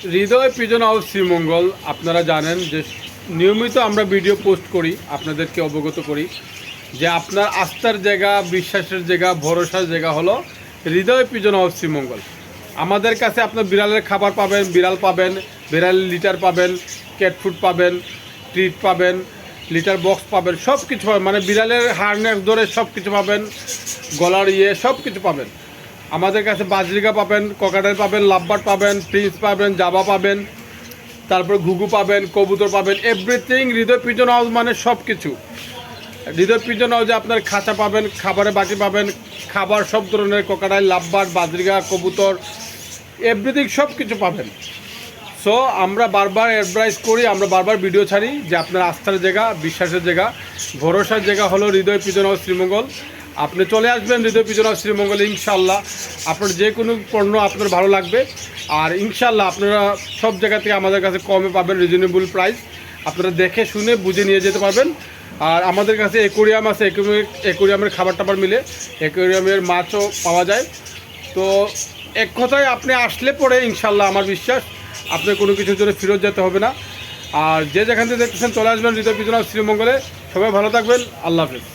হৃদয় pigeon house Sreemangal আপনারা জানেন যে নিয়মিত আমরা ভিডিও পোস্ট করি, আপনাদেরকে অবগত করি যে আপনার আস্থার জায়গা, বিশ্বাসের জায়গা, ভরসার জায়গা হলো হৃদয় পিজন হাউস শ্রীমঙ্গল। আমাদের কাছে আপনার বিড়ালের খাবার পাবেন, বিড়াল পাবেন, বিড়ালের লিটার পাবেন, ক্যাট ফুড পাবেন, ট্রিট পাবেন, লিটার বক্স পাবেন, সব কিছু পাবেন, মানে বিড়ালের হার্নেস ধরে সব কিছু পাবেন, গলার সব কিছু পাবেন। আমাদের কাছে বাজরিকা পাবেন, ককাটেল পাবেন, লাভবার্ড পাবেন, প্রিন্স পাবেন, জাবা পাবেন, তারপর ঘুঘু পাবেন, কবুতর পাবেন, এভরিথিং। হৃদয় পিজন হাউস মানে সব কিছু। হৃদয় পিজন হাউসে আপনার খাঁচা পাবেন, খাবারের বাটি পাবেন, খাবার সব ধরনের ককাটেল, লাভবার্ড, বাজরিকা, কবুতর, এভরিথিং সব কিছু পাবেন। সো আমরা বারবার অ্যাডভাইস করি, আমরা বারবার ভিডিও ছাড়ি যে আপনার আস্থার জায়গা, বিশ্বাসের জায়গা, ভরসার জায়গা হলো হৃদয় পিজন হাউস শ্রীমঙ্গল। আপনি চলে আসবেন হৃদয় পিজন হাউস শ্রীমঙ্গল, ইনশাল্লাহ আপনার যে কোনো পণ্য আপনার ভালো লাগবে। আর ইনশাল্লাহ আপনারা সব জায়গা থেকে আমাদের কাছে কমে পাবেন, রিজনেবল প্রাইস। আপনারা দেখে শুনে বুঝে নিয়ে যেতে পারবেন। আর আমাদের কাছে অ্যাকোরিয়াম আছে, অ্যাকোরিয়ামের খাবার টাবার মিলে অ্যাকোরিয়ামের মাছও পাওয়া যায়। তো এক কথায় আপনি আসলে পরে ইনশাল্লাহ আমার বিশ্বাস আপনার কোনো কিছুর জন্য ফেরত যেতে হবে না। আর যে যেখান থেকে দেখতেছেন চলে আসবেন হৃদয় পিজন হাউস শ্রীমঙ্গলে। সবাই ভালো থাকবেন, আল্লাহ হাফেজ।